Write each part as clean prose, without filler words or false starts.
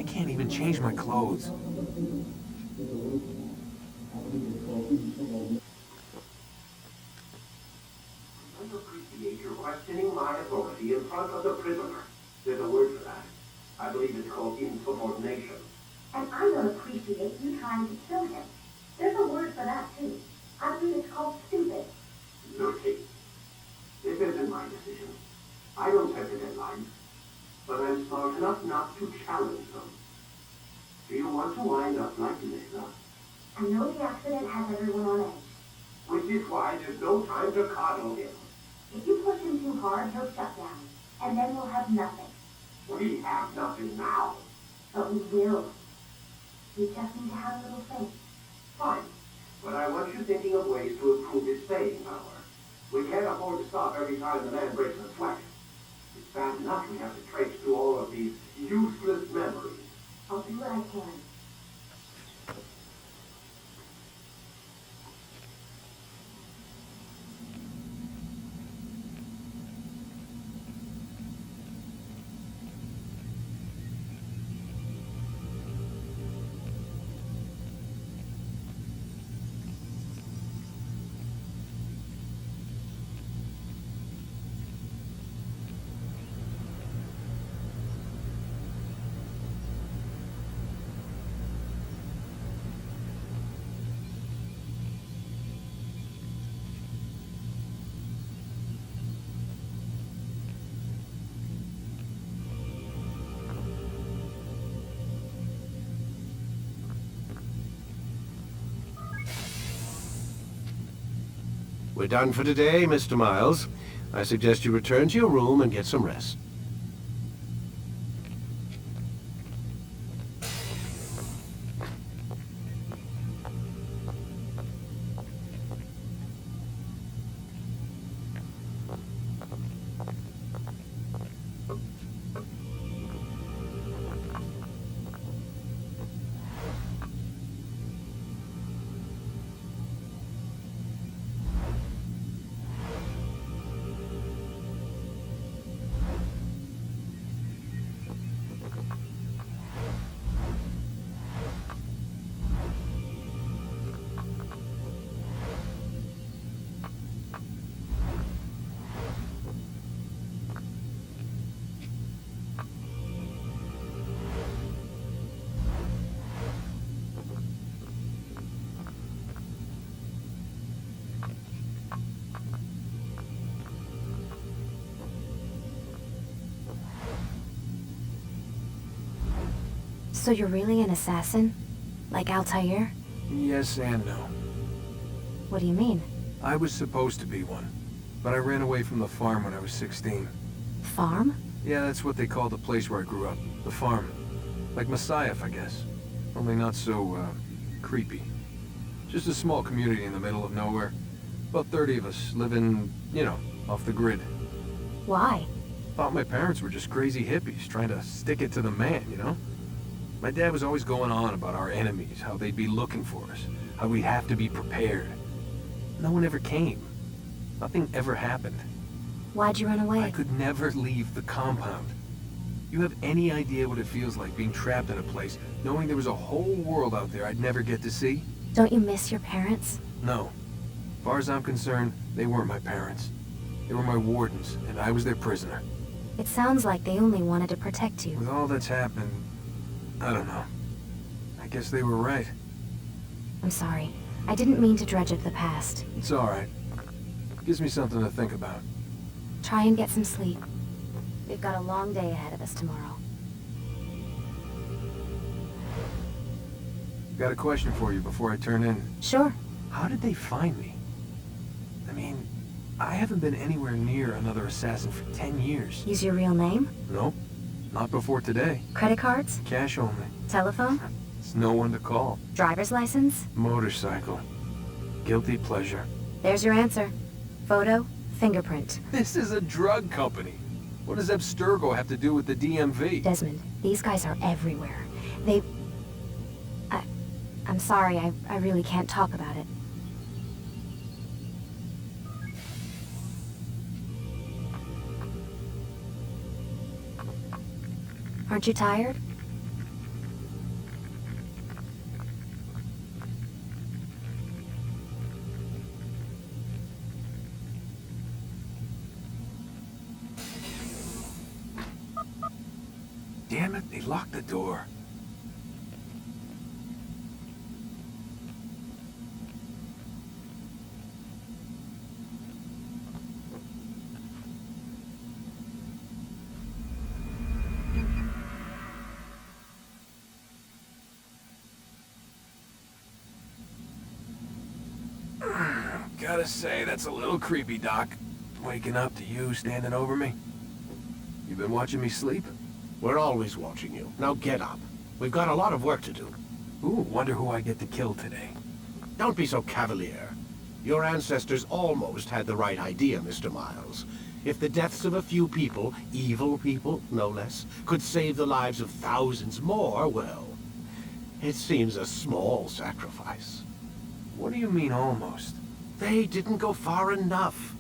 I can't even change my clothes. I appreciate your questioning my authority in front of the prisoner. There's a word for that. I believe it's called insubordination. And I don't appreciate you trying to kill him. There's a word for that, too. I believe it's called stupid. Lucy, this isn't my decision. I don't set the deadlines, but I'm smart enough not to challenge them. Do you want to wind up like Lisa? I know the accident has everyone on edge. Which is why there's no time to coddle him. If you push him too hard, he'll shut down. And then we'll have nothing. We have nothing now. But we will. You just need to have a little faith. Fine, but I want you thinking of ways to improve his staying power. We can't afford to stop every time the man breaks a sweat. It's bad enough we have to trace through all of these useless memories. I'll do what I can. We're done for today, Mr. Miles. I suggest you return to your room and get some rest. So you're really an assassin? Like Altair? Yes and no. What do you mean? I was supposed to be one, but I ran away from the farm when I was 16. Farm? Yeah, that's what they call the place where I grew up. The farm. Like Messiah, I guess. Only not so, creepy. Just a small community in the middle of nowhere. About 30 of us living, you know, off the grid. Why? Thought my parents were just crazy hippies trying to stick it to the man, you know? My dad was always going on about our enemies, how they'd be looking for us, how we'd have to be prepared. No one ever came. Nothing ever happened. Why'd you run away? I could never leave the compound. You have any idea what it feels like being trapped in a place, knowing there was a whole world out there I'd never get to see? Don't you miss your parents? No. As far as I'm concerned, they weren't my parents. They were my wardens, and I was their prisoner. It sounds like they only wanted to protect you. With all that's happened, I don't know. I guess they were right. I'm sorry. I didn't mean to dredge up the past. It's alright. Gives me something to think about. Try and get some sleep. We've got a long day ahead of us tomorrow. Got a question for you before I turn in. Sure. How did they find me? I mean, I haven't been anywhere near another assassin for 10 years. Use your real name? Nope. Not before today. Credit cards? Cash only. Telephone? It's no one to call. Driver's license? Motorcycle. Guilty pleasure. There's your answer. Photo, fingerprint. This is a drug company. What does Abstergo have to do with the DMV? Desmond, these guys are everywhere. I'm sorry, I really can't talk about it. Aren't you tired? Damn it, they locked the door. Gotta say, that's a little creepy, Doc. Waking up to you standing over me. You been watching me sleep? We're always watching you. Now get up. We've got a lot of work to do. Ooh, wonder who I get to kill today. Don't be so cavalier. Your ancestors almost had the right idea, Mr. Miles. If the deaths of a few people, evil people, no less, could save the lives of thousands more, well, it seems a small sacrifice. What do you mean, almost? They didn't go far enough.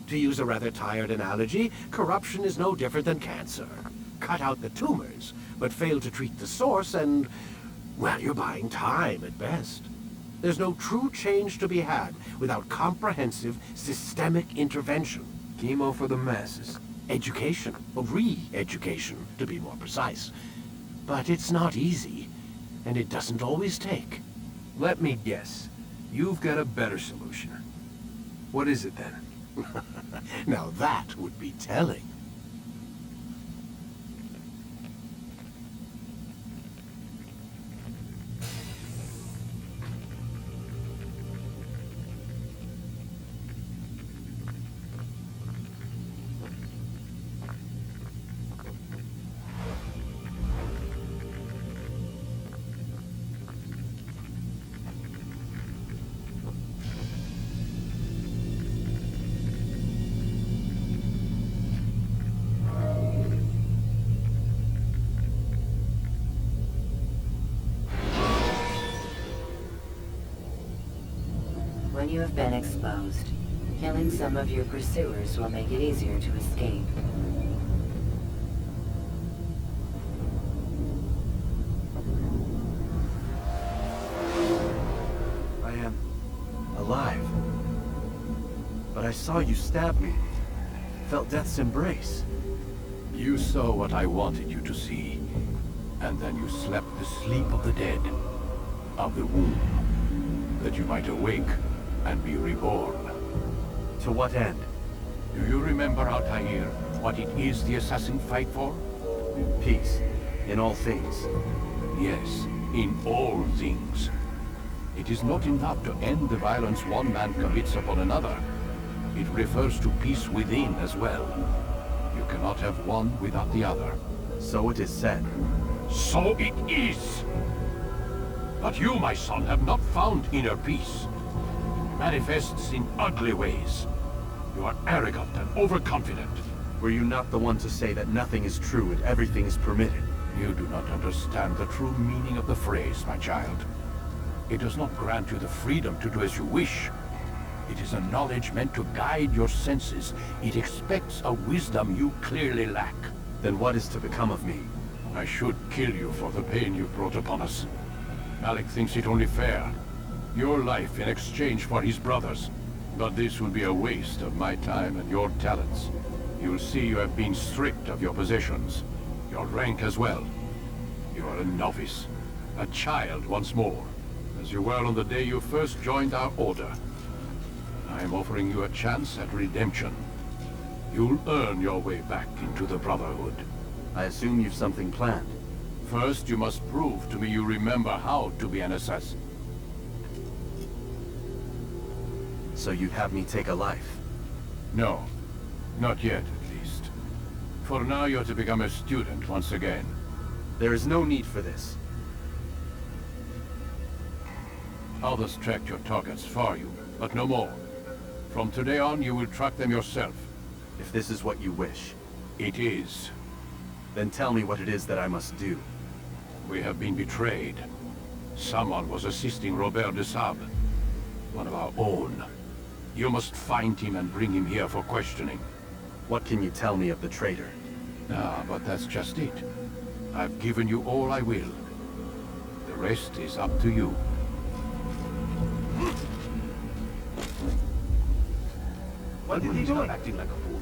To use a rather tired analogy, corruption is no different than cancer. Cut out the tumors, but fail to treat the source and, well, you're buying time at best. There's no true change to be had without comprehensive, systemic intervention. Chemo for the masses. Education, or re-education, to be more precise. But it's not easy, and it doesn't always take. Let me guess. You've got a better solution. What is it then? Now that would be telling. When you have been exposed, killing some of your pursuers will make it easier to escape. I am alive. But I saw you stab me. Felt death's embrace. You saw what I wanted you to see. And then you slept the sleep of the dead, of the womb, that you might awake and be reborn. To what end? Do you remember, Altair, what it is the assassin fight for? Peace. In all things. Yes, in all things. It is not enough to end the violence one man commits upon another. It refers to peace within as well. You cannot have one without the other. So it is said. So it is! But you, my son, have not found inner peace. It manifests in ugly ways. You are arrogant and overconfident. Were you not the one to say that nothing is true and everything is permitted? You do not understand the true meaning of the phrase, my child. It does not grant you the freedom to do as you wish. It is a knowledge meant to guide your senses. It expects a wisdom you clearly lack. Then what is to become of me? I should kill you for the pain you brought upon us. Malik thinks it only fair. Your life in exchange for his brother's. But this will be a waste of my time and your talents. You'll see you have been stripped of your possessions. Your rank as well. You are a novice. A child once more. As you were on the day you first joined our order. I am offering you a chance at redemption. You'll earn your way back into the Brotherhood. I assume you've something planned. First, you must prove to me you remember how to be an assassin. So you'd have me take a life? No. Not yet, at least. For now, you're to become a student once again. There is no need for this. Others tracked your targets for you, but no more. From today on, you will track them yourself. If this is what you wish. It is. Then tell me what it is that I must do. We have been betrayed. Someone was assisting Robert de Sable, one of our own. You must find him and bring him here for questioning. What can you tell me of the traitor? Ah, but that's just it. I've given you all I will. The rest is up to you. What did he do? Acting like a fool.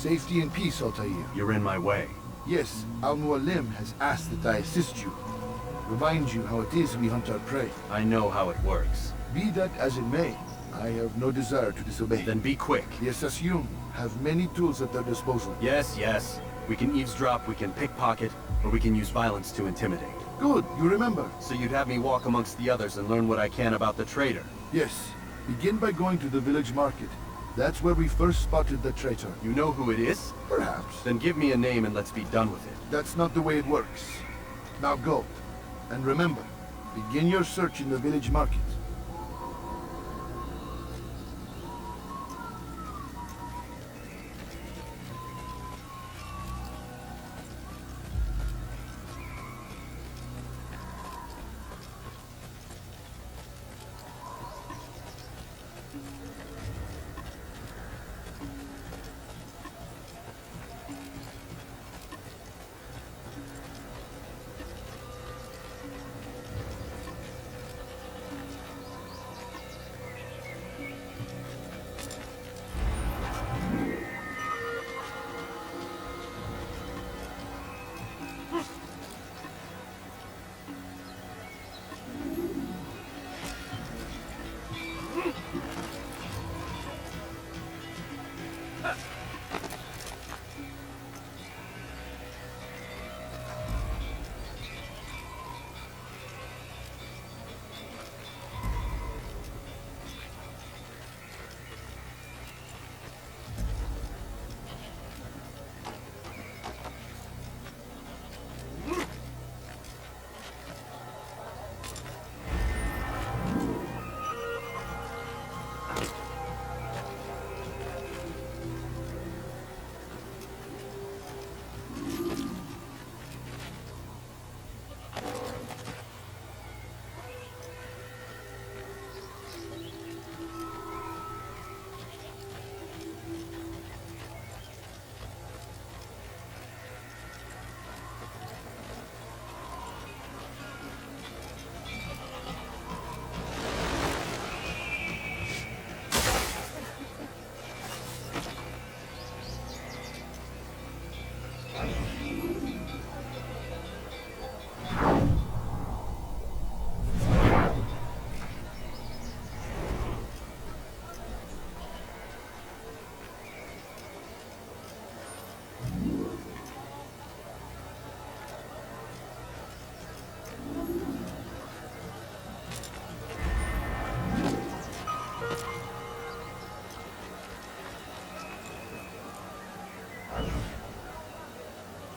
Safety and peace, Altair. You're in my way. Yes, Al-Mualim has asked that I assist you. Remind you how it is we hunt our prey. I know how it works. Be that as it may, I have no desire to disobey. Then be quick. The Assassin have many tools at their disposal. Yes, yes. We can eavesdrop, we can pickpocket, or we can use violence to intimidate. Good, you remember. So you'd have me walk amongst the others and learn what I can about the traitor. Yes. Begin by going to the village market. That's where we first spotted the traitor. You know who it is? Perhaps. Then give me a name and let's be done with it. That's not the way it works. Now go. And remember, begin your search in the village market.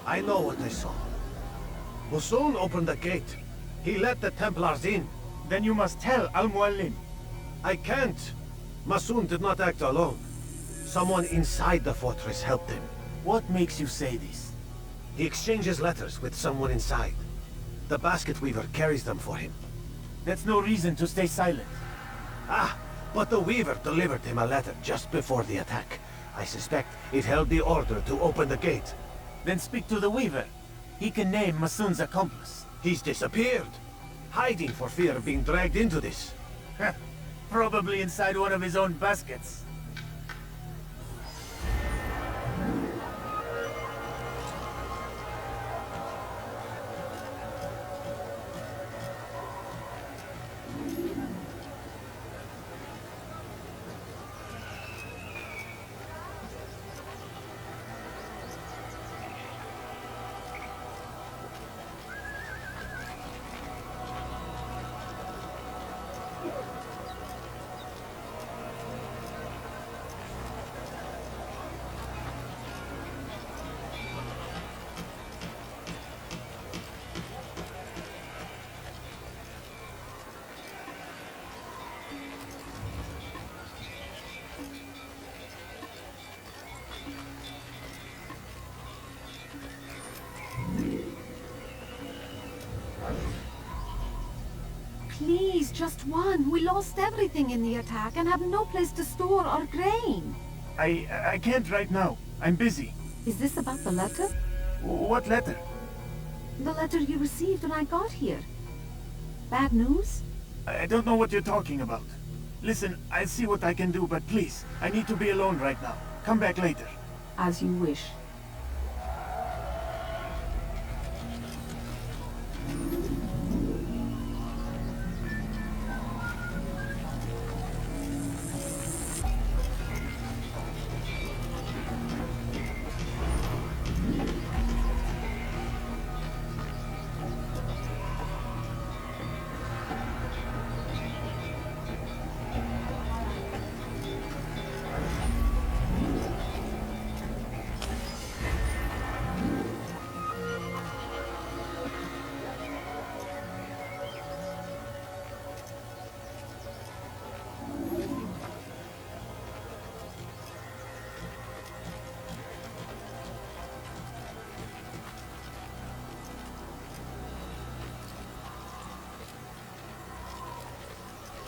I know what I saw. Musun opened the gate. He let the Templars in. Then you must tell Al-Mualim. I can't. Masun did not act alone. Someone inside the fortress helped him. What makes you say this? He exchanges letters with someone inside. The basket weaver carries them for him. That's no reason to stay silent. Ah, but the weaver delivered him a letter just before the attack. I suspect it held the order to open the gate. Then speak to the weaver. He can name Masun's accomplice. He's disappeared, hiding for fear of being dragged into this. Probably inside one of his own baskets. Please, just one. We lost everything in the attack and have no place to store our grain. I can't right now. I'm busy. Is this about the letter? What letter? The letter you received when I got here. Bad news? I don't know what you're talking about. Listen, I'll see what I can do, but please, I need to be alone right now. Come back later. As you wish.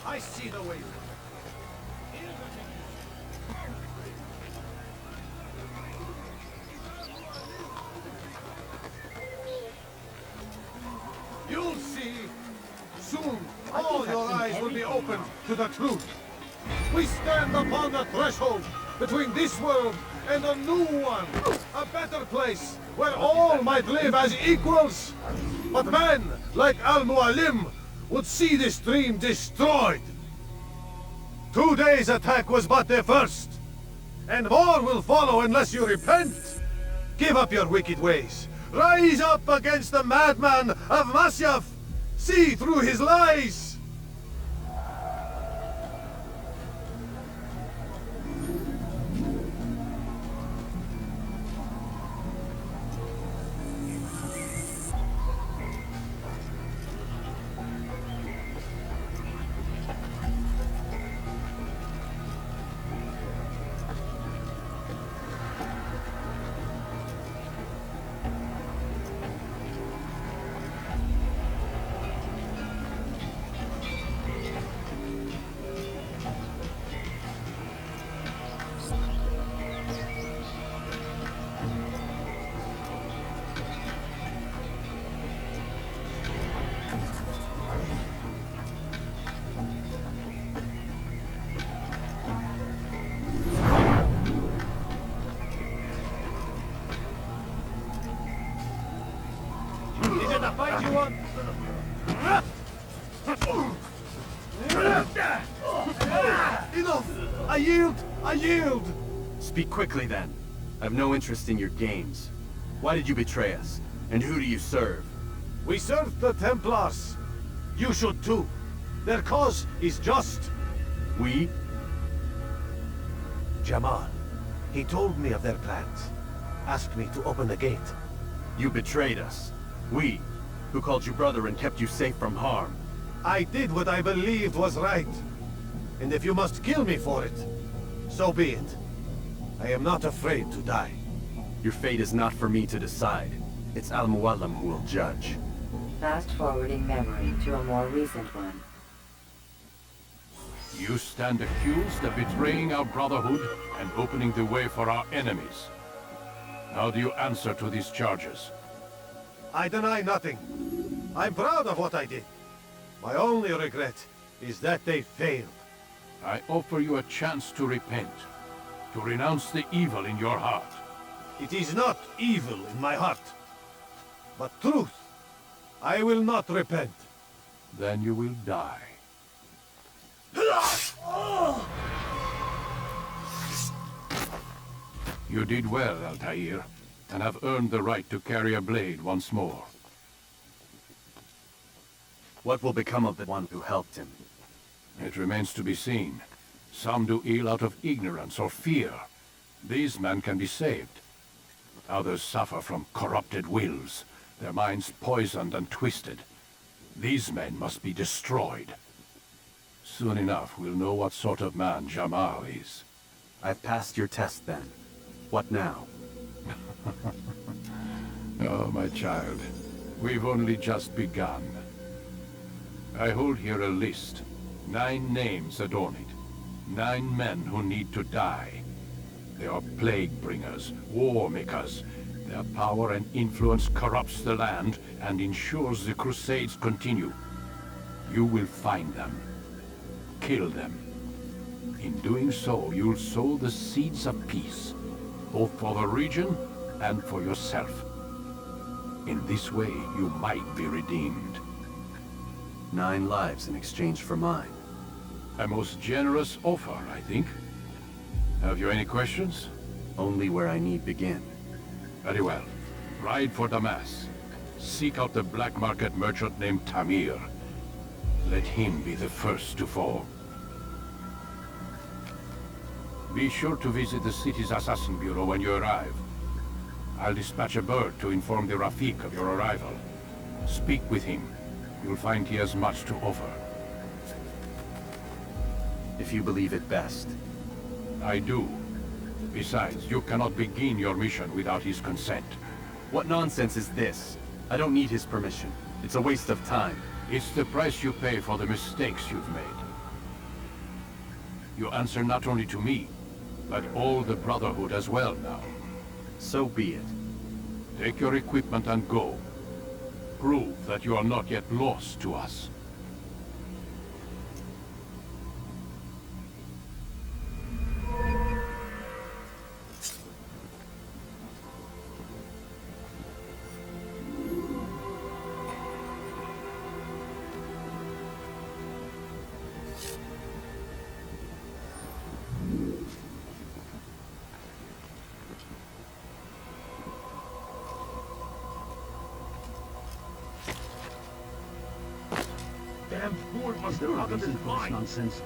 I see the way. You'll see. Soon, all your eyes will be opened to the truth. We stand upon the threshold between this world and a new one. A better place where all might live as equals. But men like Al-Mualim would see this dream destroyed. Today's attack was but the first. And more will follow unless you repent. Give up your wicked ways. Rise up against the madman of Masyaf. See through his lies. Is it a fight you want? Enough! I yield! I yield! Speak quickly then. I have no interest in your games. Why did you betray us? And who do you serve? We serve the Templars. You should too. Their cause is just. We? Jamal. He told me of their plans. Asked me to open the gate. You betrayed us. We, who called you brother and kept you safe from harm. I did what I believed was right. And if you must kill me for it, so be it. I am not afraid to die. Your fate is not for me to decide. It's Al-Mualim who will judge. Fast-forwarding memory to a more recent one. You stand accused of betraying our Brotherhood and opening the way for our enemies. How do you answer to these charges? I deny nothing. I'm proud of what I did. My only regret is that they failed. I offer you a chance to repent, to renounce the evil in your heart. It is not evil in my heart, but truth. I will not repent. Then you will die. You did well, Altair, and have earned the right to carry a blade once more. What will become of the one who helped him? It remains to be seen. Some do ill out of ignorance or fear. These men can be saved. Others suffer from corrupted wills, their minds poisoned and twisted. These men must be destroyed. Soon enough, we'll know what sort of man Jamal is. I've passed your test then. What now? Oh, my child. We've only just begun. I hold here a list. 9 names adorn it. 9 men who need to die. They are plague bringers, war makers. Their power and influence corrupts the land and ensures the Crusades continue. You will find them. Kill them. In doing so, you'll sow the seeds of peace. both for the region and for yourself. In this way, you might be redeemed. 9 lives in exchange for mine. A most generous offer, I think. Have you any questions? Only where I need begin. Very well. Ride for Damas. Seek out the black market merchant named Tamir. Let him be the first to fall. Be sure to visit the city's assassin bureau when you arrive. I'll dispatch a bird to inform the Rafik of your arrival. Speak with him. You'll find he has much to offer. If you believe it best. I do. Besides, you cannot begin your mission without his consent. What nonsense is this? I don't need his permission. It's a waste of time. It's the price you pay for the mistakes you've made. You answer not only to me, but all the Brotherhood as well now. So be it. Take your equipment and go. Prove that you are not yet lost to us. Damn fool must have out of his mind. Nonsense.